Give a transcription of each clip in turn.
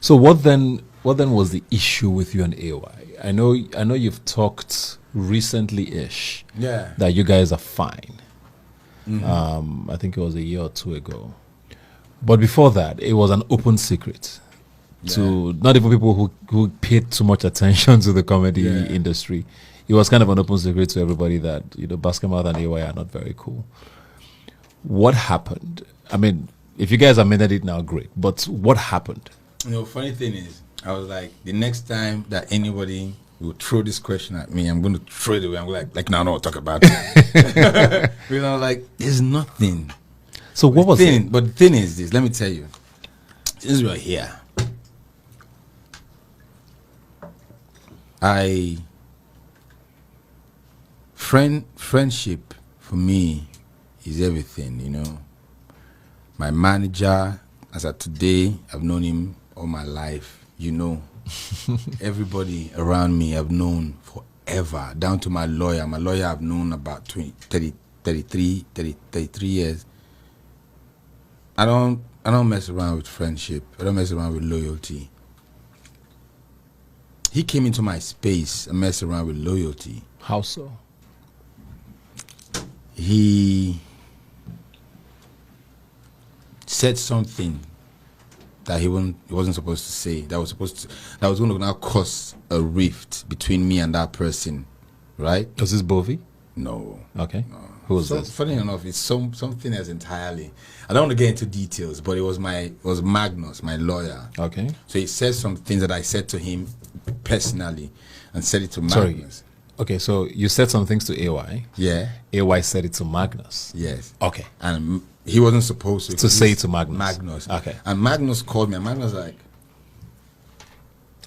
So what then was the issue with you and AY? I know you've talked recently-ish that you guys are fine. I think it was a year or two ago. But before that, it was an open secret to not even people who paid too much attention to the comedy industry. It was kind of an open secret to everybody that, you know, basketmouth and AY are not very cool. What happened? I mean, if you guys amended it now, great. But what happened? You know, funny thing is, I was like, the next time that anybody will throw this question at me, I'm going to throw it away. I'm like, no, I'll talk about it. You know, like, there's nothing. So what was it? But the thing is this, let me tell you. Since we're here, friendship for me is everything, you know. My manager, as of today, I've known him all my life, you know. Everybody around me I've known forever, down to my lawyer. My lawyer I've known about 33 years. I don't mess around with friendship. I don't mess around with loyalty. He came into my space and messed around with loyalty. How so? He said something that he wasn't supposed to say. That was going to now cause a rift between me and that person, right? Was this Bovie? No. Okay. No. Who was this? Funny enough, it's something else entirely. I don't want to get into details, but it was Magnus, my lawyer. Okay. So he said some things that I said to him personally, and said it to Magnus. Sorry. Okay, so you said some things to AY. Yeah. AY said it to Magnus. Yes. Okay. And he wasn't supposed to say it to Magnus. Magnus. Okay. And Magnus called me, and Magnus was like,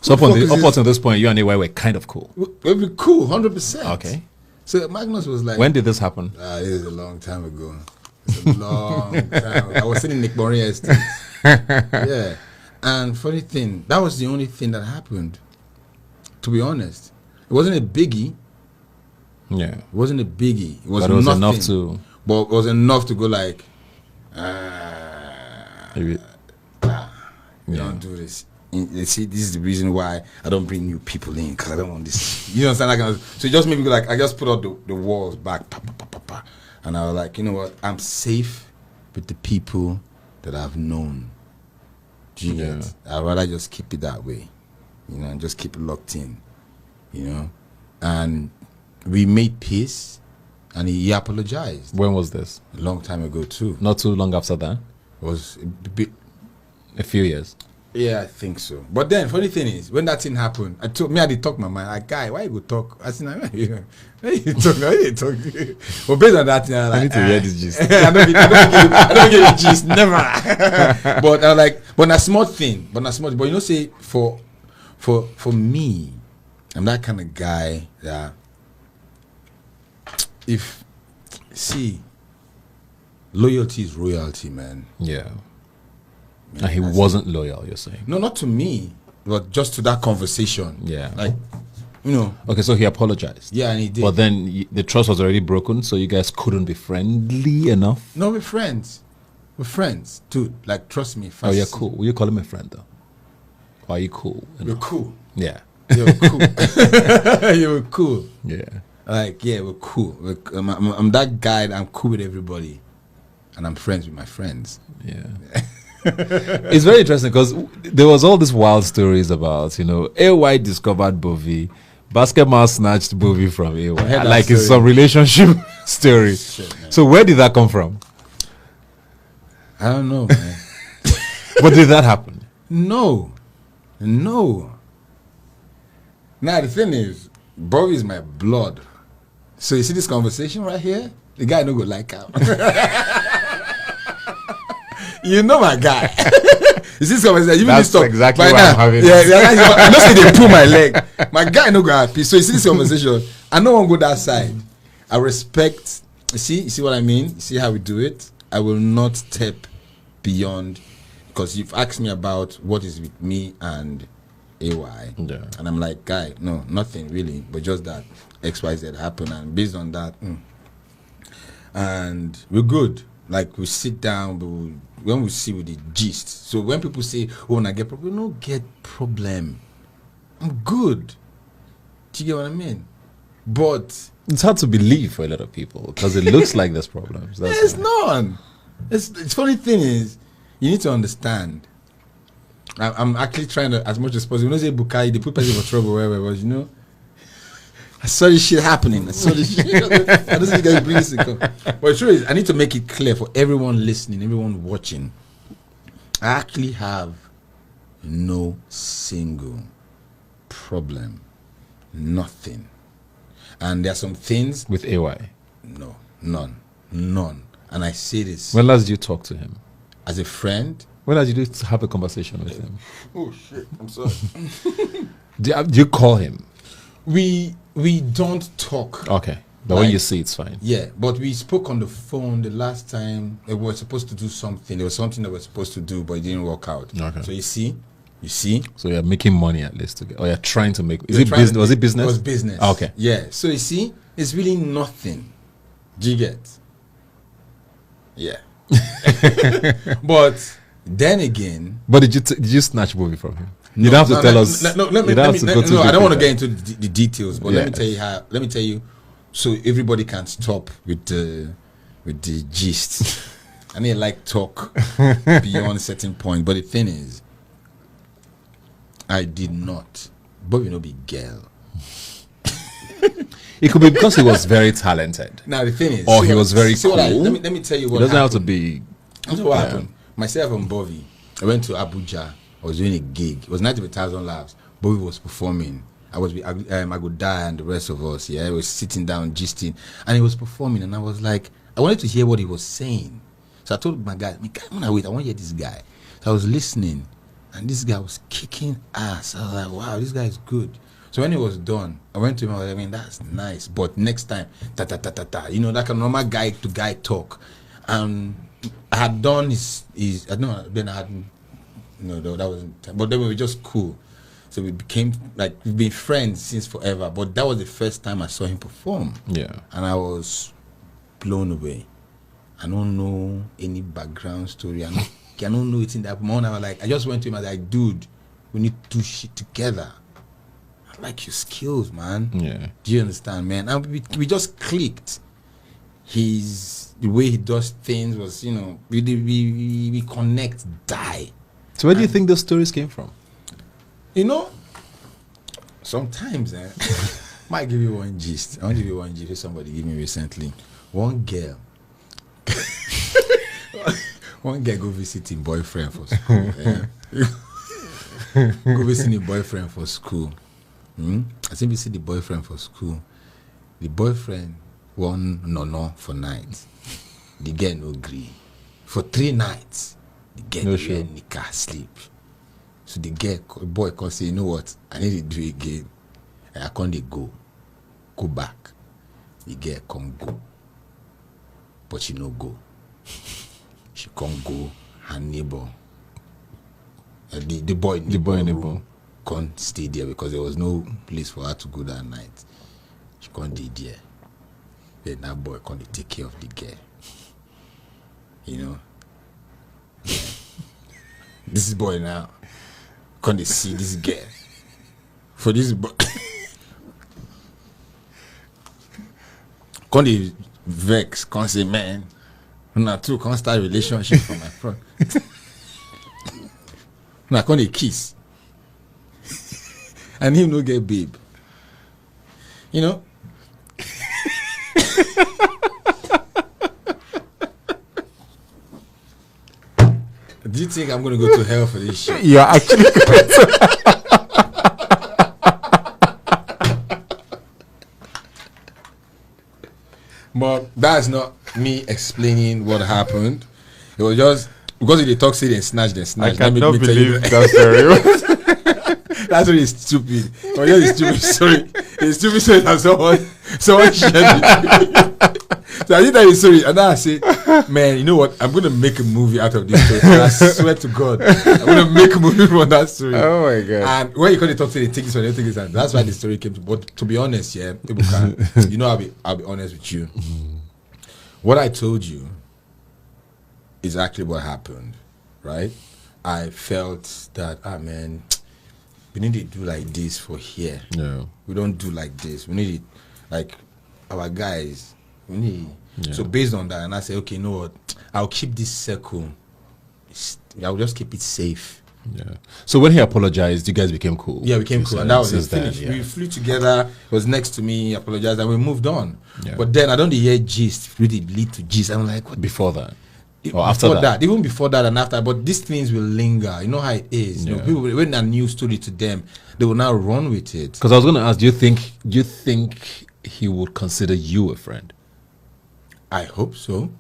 so up until this point, you and AY were kind of cool. We'll be cool, 100%. Okay. So Magnus was like, when did this happen? This is a long time ago. It's a long time ago. I was sitting in Nick Moriah Estate. Yeah. And funny thing, that was the only thing that happened. To be honest, it wasn't a biggie. Yeah. It wasn't a biggie. It was, but it was nothing, enough to. But it was enough to go like, Maybe. You don't do this. You see, this is the reason why I don't bring new people in, because I don't want this. You understand? So it just made me go like, I just put out the walls back, and I was like, you know what? I'm safe with the people that I've known. Do you get it? I'd rather just keep it that way, you know, and just keep it locked in, you know. And we made peace, and he apologized. When was this? A long time ago too. Not too long after that. It was a few years. Yeah, I think so. But then, funny thing is, when that thing happened, I did talk my mind. Like, guy, why you go talk? I said, why you talk? But based on that thing, I need to hear this gist. I don't get the gist, never. But I was like, but not small thing. But you know, say for me, I'm that kind of guy that loyalty is royalty, man. Yeah. And he wasn't loyal, you're saying? No, not to me, but just to that conversation. Yeah. Like, you know. Okay, so he apologized. Yeah, and he did. But then the trust was already broken, so you guys couldn't be friendly enough? No, we're friends. We're friends. Dude, like, trust me. Oh, you're cool. Will you call him a friend, though? Or are you cool? We're cool. Yeah. Yeah, we're cool. Yeah, we're cool. Yeah. Like, yeah, we're cool. I'm that guy that I'm cool with everybody. And I'm friends with my friends. Yeah. It's very interesting because there was all these wild stories about, you know, AY discovered Bovie, basketmouth snatched Bovie from AY. Like it's some relationship story. Shit, so where did that come from? I don't know, man. But did that happen? No. Now the thing is, Bovie is my blood. So you see this conversation right here? The guy no go like him. You know my guy. You see this conversation? That's exactly why I'm having it. I don't say they pull my leg. My guy no go happy. So you see this conversation? I don't want to go that side. I respect. You see what I mean? You see how we do it? I will not step beyond, because you've asked me about what is with me and AY. Yeah. And I'm like, guy, no, nothing really, but just that XYZ happened, and based on that, and we're good. like we sit down, when we see with the gist. So when people say, "Oh, when I get problem," no get problem. I'm good. Do you get what I mean? But it's hard to believe for a lot of people because it looks like there's problems. There's none. It's funny thing is, you need to understand. I'm actually trying to, as much as possible. You know, say Bukai, they put people for trouble wherever, but you know, I saw this shit happening. I saw this shit. I don't think you guys bring this in. But the truth is, I need to make it clear for everyone listening, everyone watching. I actually have no single problem, nothing. And there are some things with AY. No, none. And I say this. When last did you talk to him? As a friend. When last did you have a conversation with him? Oh shit! I'm sorry. do you call him? We don't talk. Okay, but when you see, it's fine. Yeah, but we spoke on the phone the last time. We were supposed to do something. There was something that we were supposed to do, but it didn't work out. Okay. So you see. So you're making money at least together, or you're trying to make. Is it business? Was it business? It was business. Okay. Yeah. So you see, it's really nothing. Do you get? Yeah. But then again. But did you snatch movie from him? You don't have to tell us. No, I don't want to get into the details, but let me tell you how. Let me tell you, so everybody can stop with the gist. I mean, like talk beyond a certain point. But the thing is, I did not. But you know, be girl. It could be because he was very talented. Now the thing is, or he was very cool. Let me tell you what. It doesn't have to be. That's what happened. Myself and Bobby, I went to Abuja. I was doing a gig. It was 90,000 laughs. Bobby was performing. I was with Aguda and the rest of us. Yeah, I was sitting down, gisting, and he was performing. And I was like, I wanted to hear what he was saying. So I told my guy, I want to hear this guy. So I was listening, and this guy was kicking ass. I was like, wow, this guy is good. So when it was done, I went to him. I was like, I mean, that's nice, but next time, you know, like a normal guy to guy talk. I had done his I don't know. Then I hadn't. No, that wasn't. But then we were just cool. So we became like we've been friends since forever. But that was the first time I saw him perform. Yeah, and I was blown away. I don't know any background story. I don't know it in that moment. I was like, I just went to him. I was like, dude, we need to do shit together. I like your skills, man. Yeah. Do you understand, man? And we just clicked. The way he does things was, you know, we connect, die. So where do you think those stories came from? You know, sometimes might give you one gist. I want to give you one gist somebody gave me recently. One girl go visiting boyfriend for school. Go visiting the boyfriend for school. I think we see the boyfriend for school. The boyfriend won no for night. The girl no agree. For 3 nights, the girl no sure. Nika sleep. So the boy can say, you know what? I need to do it again. And I can't go back. The girl can't go. But she no go. She can't go. Her neighbor. The boy in the room can't stay there because there was no place for her to go that night. She can't stay there. Then that boy can't take care of the girl. You know? Yeah. This boy now can't see this girl. For this boy can't vex, can't say, man, not too can't start a relationship from my front. Now can't kiss. And him no get babe. You know? Do you think I'm going to go to hell for this shit? You're actually going to. But that's not me explaining what happened. It was just because they talk, say they snatch. I cannot believe that story. That's really stupid. Oh, yeah, it's stupid story. It's stupid story that someone shared it. So I did that story, and then I say, man, you know what? I'm going to make a movie out of this story. And I swear to God, I'm going to make a movie from that story. Oh my God. And when you call it talk, say they take this one, they take this one. That's why the story came to. But to be honest, yeah, people can. You know, I'll be honest with you. What I told you is actually what happened, right? I felt that, man, we need to do like this for here. Yeah. We don't do like this. We need it, like our guys. We need. Yeah. So based on that, and I say, okay, you know what? I'll keep this circle. I'll just keep it safe. Yeah. So when he apologized, you guys became cool. Yeah, we became cool, and that was finished. Yeah. We flew together. He was next to me. He apologized, and we moved on. Yeah. But then I don't hear gist really lead to gist. I'm like, what? Before that. Or after that, even before that and after, but these things will linger. You know how it is. Yeah. You know, people, when a new story to them, they will now run with it. Because I was going to ask, do you think he would consider you a friend? I hope so.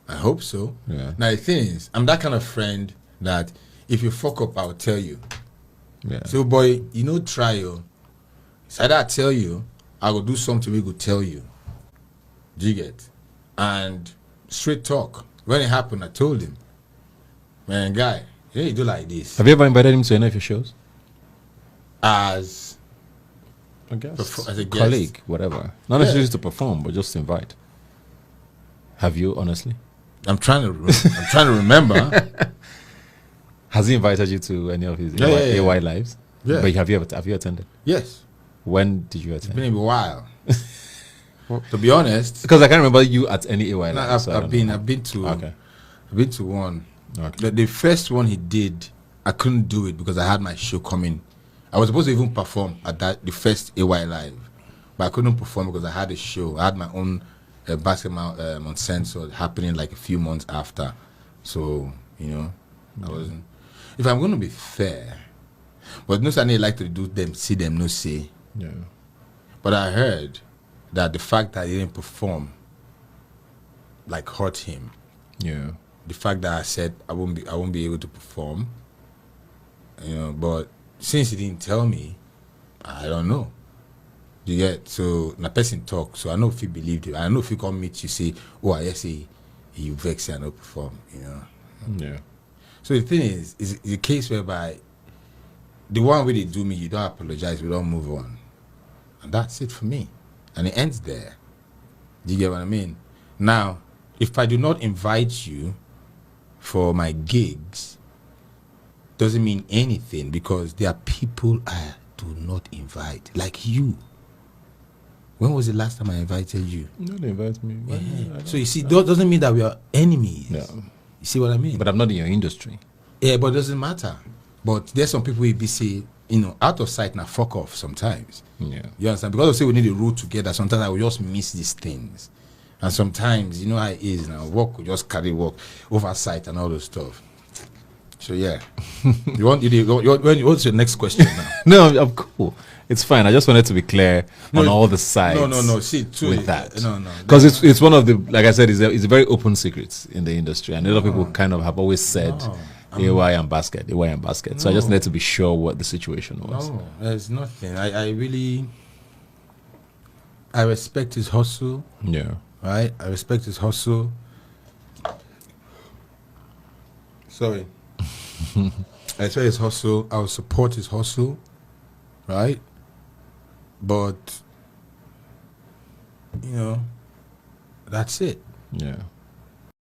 I hope so. Yeah. Now the thing is, I'm that kind of friend that if you fuck up, I'll tell you. Yeah. So boy, you know, try you. It's either I tell you, I will do something we could tell you. Do you get? And straight talk. When it happened, I told him, man, guy, you do like this. Have you ever invited him to any of your shows? As I guess. as a guest. Colleague, whatever. Not necessarily to perform, but just invite. Have you, honestly? I'm trying to remember. Has he invited you to any of his AY lives? Yeah. But have you attended? Yes. When did you It's attend? been a while. To be honest, Because I can't remember you at any AY live. I've been to one. Okay. The first one he did, I couldn't do it because I had my show coming. I was supposed to even perform at the first AY live, but I couldn't perform because I had a show. I had my own basketmouth on Sensor happening like a few months after. So I wasn't. If I'm going to be fair, but no, I like to do them, see them, no say. Yeah. But I heard that the fact that he didn't perform like hurt him. Yeah. The fact that I said I won't be able to perform. But since he didn't tell me, I don't know. You get? So the person talk, so I know if he believed it. I know if he come meet you say, oh, I say he vex and not perform, Yeah. So the thing is a case whereby the one way they do me, you don't apologize, we don't move on. And that's it for me. And it ends there. Do you get what I mean? Now, if I do not invite you for my gigs, doesn't mean anything because there are people I do not invite, like you. When was the last time I invited you? No, they invite me. Yeah. So you see, that doesn't mean that we are enemies. Yeah. You see what I mean? But I'm not in your industry. Yeah, but it doesn't matter. But there's some people who be say, out of sight now, fuck off sometimes. Yeah. You understand? Because I say we need to roll together, sometimes I will just miss these things. And sometimes, you know how it is now, work will just carry work, oversight and all those stuff. So yeah. What's your next question now? No, I'm cool. It's fine. I just wanted to be clear on all the sides. No. See, too, with that. No. Because it's one of the, like I said, it's a very open secret in the industry. And a lot of people kind of have always said AY and basket. So I just wanted to be sure what the situation was. No, there's nothing. I really, I respect his hustle. Yeah. Right? I respect his hustle. Sorry. I respect his hustle. I will support his hustle. Right? But, that's it. Yeah.